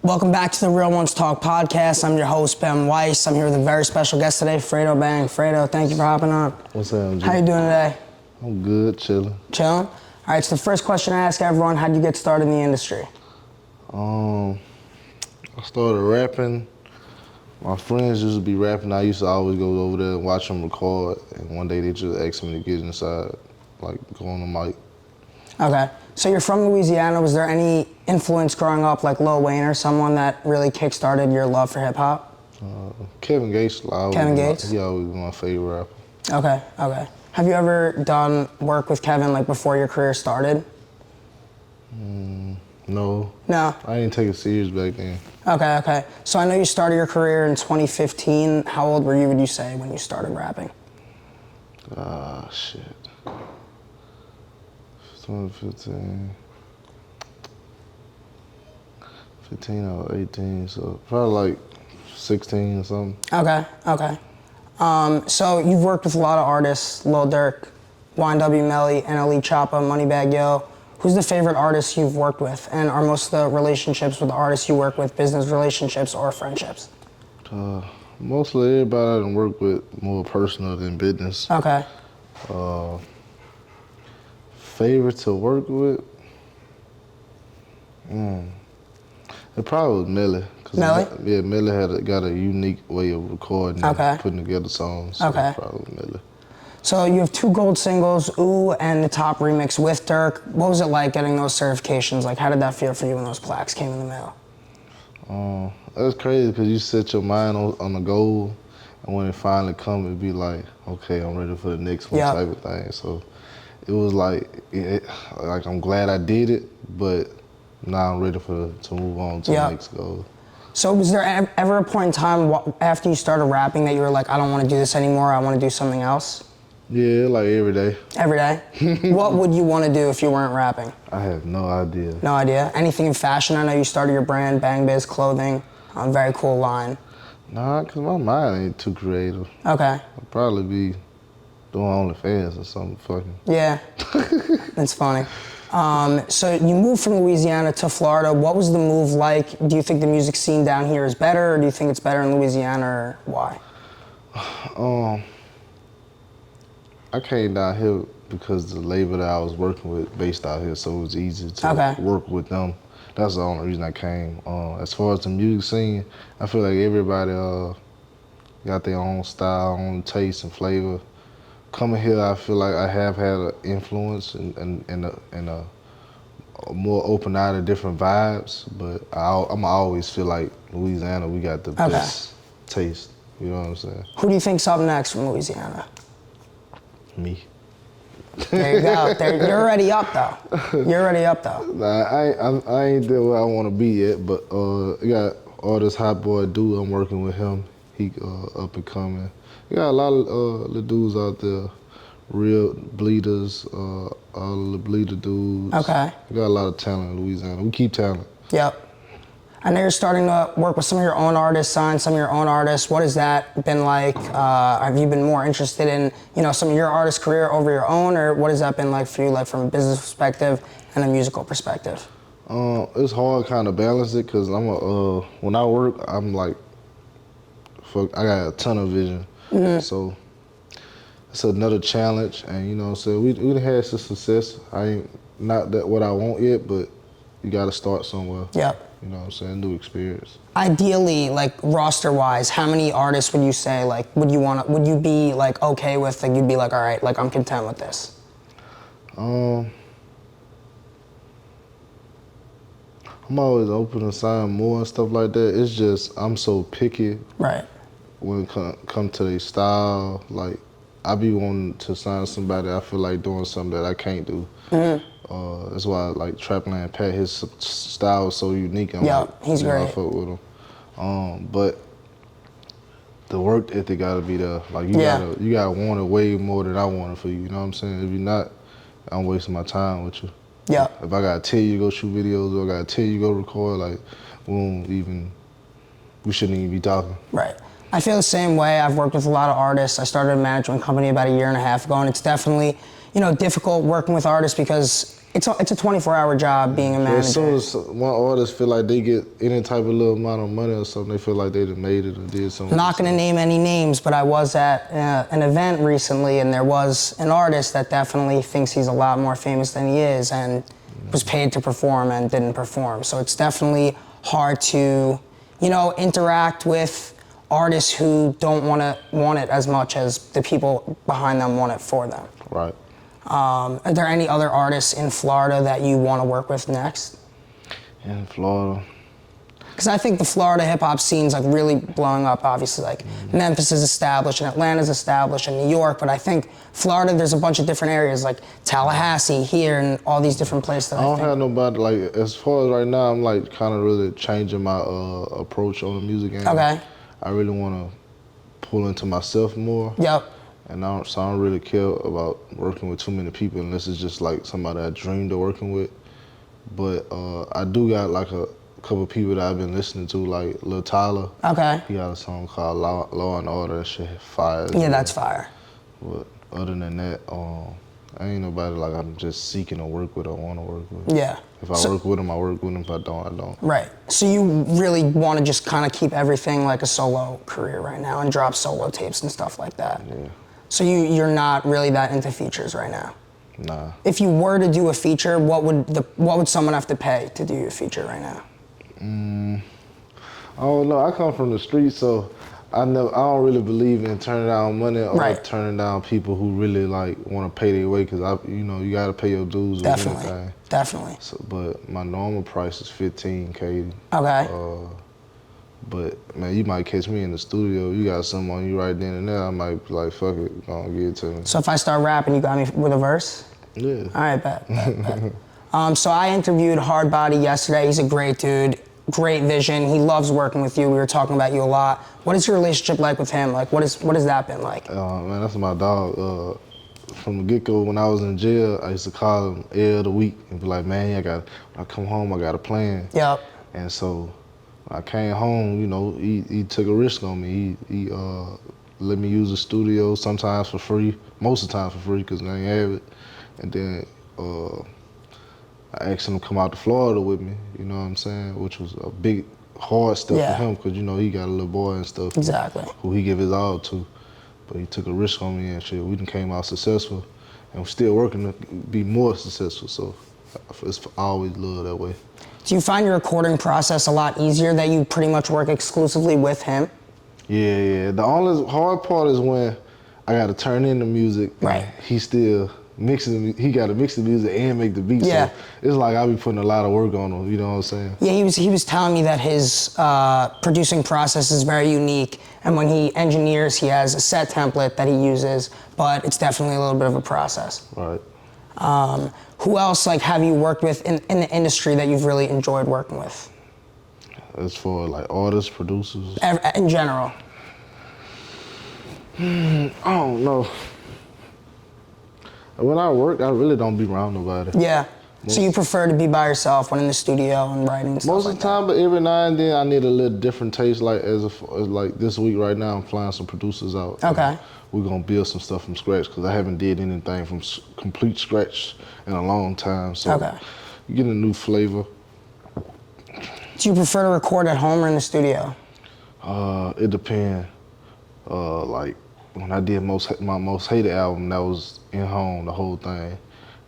Welcome back to the Real1's Talk podcast. I'm your host, Ben Weiss. I'm here with a very special guest today, Fredo Bang. Fredo, thank you for hopping on. What's up, MG? How you doing today? I'm good, chilling. Chilling? All right, so the first question I ask everyone, how'd you get started in the industry? I started rapping. My friends used to be rapping. I used to always go over there and watch them record. And one day they just asked me to get inside, like go on the mic. Okay, so you're from Louisiana. Was there any influence growing up, like Lil Wayne or someone that really kickstarted your love for hip hop? Kevin Gates. Kevin Gates? He always was my favorite rapper. Okay. Have you ever done work with Kevin like before your career started? No. No? I didn't take it serious back then. Okay. So I know you started your career in 2015. How old were you, would you say, when you started rapping? Shit. 2015. 15 or 18, so probably like 16 or something. Okay. So you've worked with a lot of artists, Lil Durk, YNW Melly, NLE Choppa, Moneybagg Yo. Who's the favorite artist you've worked with? And are most of the relationships with the artists you work with business relationships or friendships? Mostly everybody I done work with more personal than business. Okay. Favorite to work with? It probably was Melly. Melly? Yeah, Melly got a unique way of recording and putting together songs. So probably Melly. So you have 2 gold singles, Ooh and the top remix with Durk. What was it like getting those certifications? Like, how did that feel for you when those plaques came in the mail? That's crazy because you set your mind on the goal, and when it finally comes, it be like, okay, I'm ready for the next one type of thing. So it was like I'm glad I did it, but now I'm ready to move on to the next goal. So was there ever a point in time after you started rapping that you were like, I don't want to do this anymore, I want to do something else? Yeah, like every day. Every day? What would you want to do if you weren't rapping? I have no idea. No idea? Anything in fashion? I know you started your brand, Bang Biz Clothing. Very cool line. Nah, because my mind ain't too creative. Okay. I'd probably be doing OnlyFans or something fucking. Yeah, that's funny. So you moved from Louisiana to Florida. What was the move like? Do you think the music scene down here is better, or do you think it's better in Louisiana, or why? I came down here because the label that I was working with based out here, so it was easy to work with them. That's the only reason I came. As far as the music scene, I feel like everybody got their own style, own taste and flavor. Coming here, I feel like I have had an influence and a more open eye to different vibes, but I'm always feel like Louisiana, we got the best taste. You know what I'm saying? Who do you think's up next from Louisiana? Me. There you go. You're already up though. Nah, I ain't there where I want to be yet, but I got artist Hardbody dude. I'm working with him. He up and coming. We got a lot of the dudes out there, real bleeders, all the bleeder dudes. Okay. We got a lot of talent in Louisiana. We keep talent. Yep. I know you're starting to work with some of your own artists, sign some of your own artists. What has that been like? Have you been more interested in, some of your artist career over your own, or what has that been like for you, like from a business perspective and a musical perspective? It's hard kind of balance it because when I work, I'm like, I got a ton of vision. Mm-hmm. So it's another challenge, and you know what I'm saying, we had some success. I ain't not that what I want yet, but you got to start somewhere. Yep. You know what I'm saying, new experience. Ideally, like roster-wise, how many artists would you say, like, would you be like okay with, like you'd be like, all right, like I'm content with this? I'm always open to sign more and stuff like that. It's just I'm so picky. Right. When it come to their style, like I be wanting to sign somebody I feel like doing something that I can't do. Mm-hmm. That's why I like Trapland Pat. His style is so unique. He's great. I fuck with him. But the work ethic gotta be there. Like you gotta want it way more than I want it for you. You know what I'm saying? If you're not, I'm wasting my time with you. Yeah. If I gotta tell you to go shoot videos or I gotta tell you to go record, like we shouldn't even be talking. Right. I feel the same way. I've worked with a lot of artists. I started a management company about 1.5 years ago, and it's definitely, difficult working with artists because it's a 24-hour job being a manager. As soon as one artist feel like they get any type of little amount of money or something, they feel like they done made it or did something. I'm not going to name any names, but I was at an event recently, and there was an artist that definitely thinks he's a lot more famous than he is, and was paid to perform and didn't perform. So it's definitely hard to, you know, interact with artists who don't want it as much as the people behind them want it for them. Right. Are there any other artists in Florida that you want to work with next? In Florida. Because I think the Florida hip-hop scene's like really blowing up, obviously. Like Memphis is established and Atlanta's established and New York, but I think Florida, there's a bunch of different areas like Tallahassee here and all these different places that I don't have nobody, like, as far as right now, I'm like kind of really changing my approach on the music game. Okay. I really want to pull into myself more. Yep. And so I don't really care about working with too many people unless it's just like somebody I dreamed of working with. But I do got like a couple of people that I've been listening to, like Lil Tyler. Okay. He got a song called Law and Order. That shit fire. Yeah, that's fire. But other than that, I ain't nobody like I'm just seeking to work with or want to work with. Yeah. If I work with them, I work with them. If I don't, I don't. Right. So you really want to just kind of keep everything like a solo career right now and drop solo tapes and stuff like that. Yeah. So you're not really that into features right now? Nah. If you were to do a feature, what would someone have to pay to do your feature right now? I don't know. I come from the streets, so I don't really believe in turning down money or turning down people who really like want to pay their way, because you got to pay your dues or anything. Definitely. So, but my normal price is $15K. Okay. But man, you might catch me in the studio. You got something on you right then and there. I might be like, fuck it, gonna give it to me. So if I start rapping, you got me with a verse? Yeah. All right, bet. So I interviewed Hardbody yesterday. He's a great dude, great vision. He loves working with you. We were talking about you a lot. What is your relationship like with him? Like, what has that been like? Man, that's my dog. From the get-go, when I was in jail, I used to call him every other week and be like, man, when I come home, I got a plan. Yep. And so when I came home, you know, he took a risk on me. He let me use the studio, sometimes for free, most of the time for free, because I ain't have it. And then I asked him to come out to Florida with me, you know what I'm saying? Which was a big, hard step for him, because, you know, he got a little boy and stuff. Exactly. Who he give his all to. But he took a risk on me and shit. We done came out successful, and we're still working to be more successful, so it's always love that way. Do you find your recording process a lot easier that you pretty much work exclusively with him? Yeah. The only hard part is when I got to turn in the music. Right. He still mixing. He got to mix the music and make the beat. Yeah. So it's like I be putting a lot of work on him. You know what I'm saying? Yeah, he was telling me that his producing process is very unique, and when he engineers, he has a set template that he uses, but it's definitely a little bit of a process. Right. Who else like have you worked with in the industry that you've really enjoyed working with? As for like artists, producers? In general. I don't know. When I work, I really don't be around nobody. Yeah. So you prefer to be by yourself when in the studio and writing and stuff most like of the time, but every now and then I need a little different taste. Like like this week right now, I'm flying some producers out. Okay. We're gonna build some stuff from scratch, because I haven't did anything from complete scratch in a long time. So you get a new flavor. Do you prefer to record at home or in the studio? It depends. Like when I did my most hated album, that was in home, the whole thing.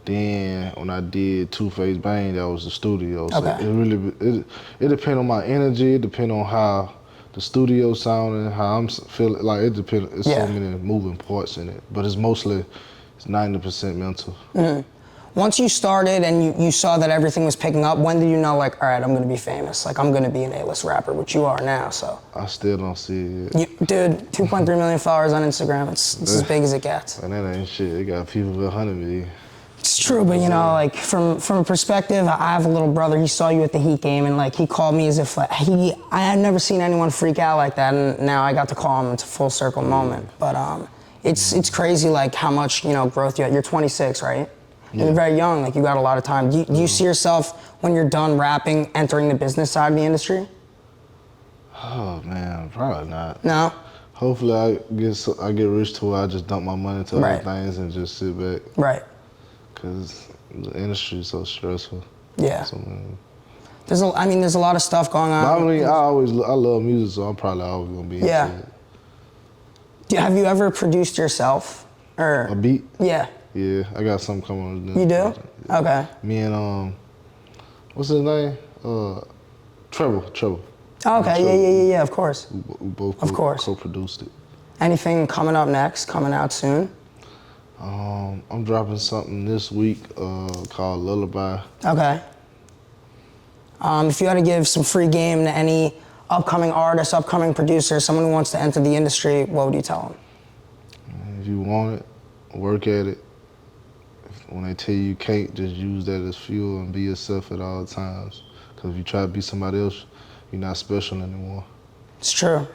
Then when I did Two-Face Bang, that was the studio. So it depends on my energy. It depends on how the studio sounding, how I'm feeling. Like it depends. There's so many moving parts in it, but it's 90% mental. Mm-hmm. Once you started and you saw that everything was picking up, when did you know, like, all right, I'm gonna be famous, like I'm gonna be an A-list rapper, which you are now, so. I still don't see it yet. Dude, 2.3 million followers on Instagram, it's as big as it gets. And that ain't shit, it got people with 100 million. It's true, but you know, like from a perspective, I have a little brother, he saw you at the Heat game and like he called me as if like, I had never seen anyone freak out like that, and now I got to call him. It's a full circle moment. But it's crazy like how much, you know, growth you had. You're 26, right? Yeah. You're very young, like you got a lot of time. Do you see yourself, when you're done rapping, entering the business side of the industry? Oh man, probably not. No? Hopefully I get rich to where I just dump my money into other things and just sit back. Right. Cause The industry is so stressful. Yeah. So, man. There's a lot of stuff going on. But I mean, I love music, so I'm probably always gonna be into it. Have you ever produced yourself? Or a beat? Yeah. Yeah, I got something coming on. You do? Yeah. Okay. Me and what's his name? Trevor. Oh, okay, yeah, of course. We both co-produced it. Anything coming up next, coming out soon? I'm dropping something this week called Lullaby. Okay. If you had to give some free game to any upcoming artist, upcoming producer, someone who wants to enter the industry, what would you tell them? If you want it, work at it. When they tell you can't, just use that as fuel and be yourself at all times. Because if you try to be somebody else, you're not special anymore. It's true.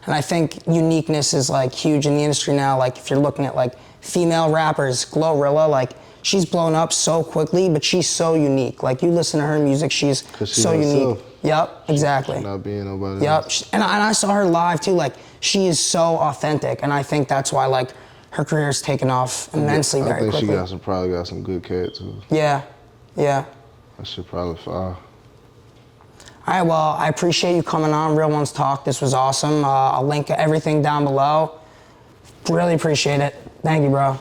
And I think uniqueness is like huge in the industry now. Like if you're looking at like female rappers, Glorilla, like she's blown up so quickly, but she's so unique. Like you listen to her music, she's so unique. Yep, exactly. She's not being nobody else. And I saw her live too. Like she is so authentic, and I think that's why like her career's taken off immensely very quickly. I think she probably got some good cat too. Yeah. That should probably fire. All right, well, I appreciate you coming on Real1's Talk. This was awesome. I'll link everything down below. Really appreciate it. Thank you, bro.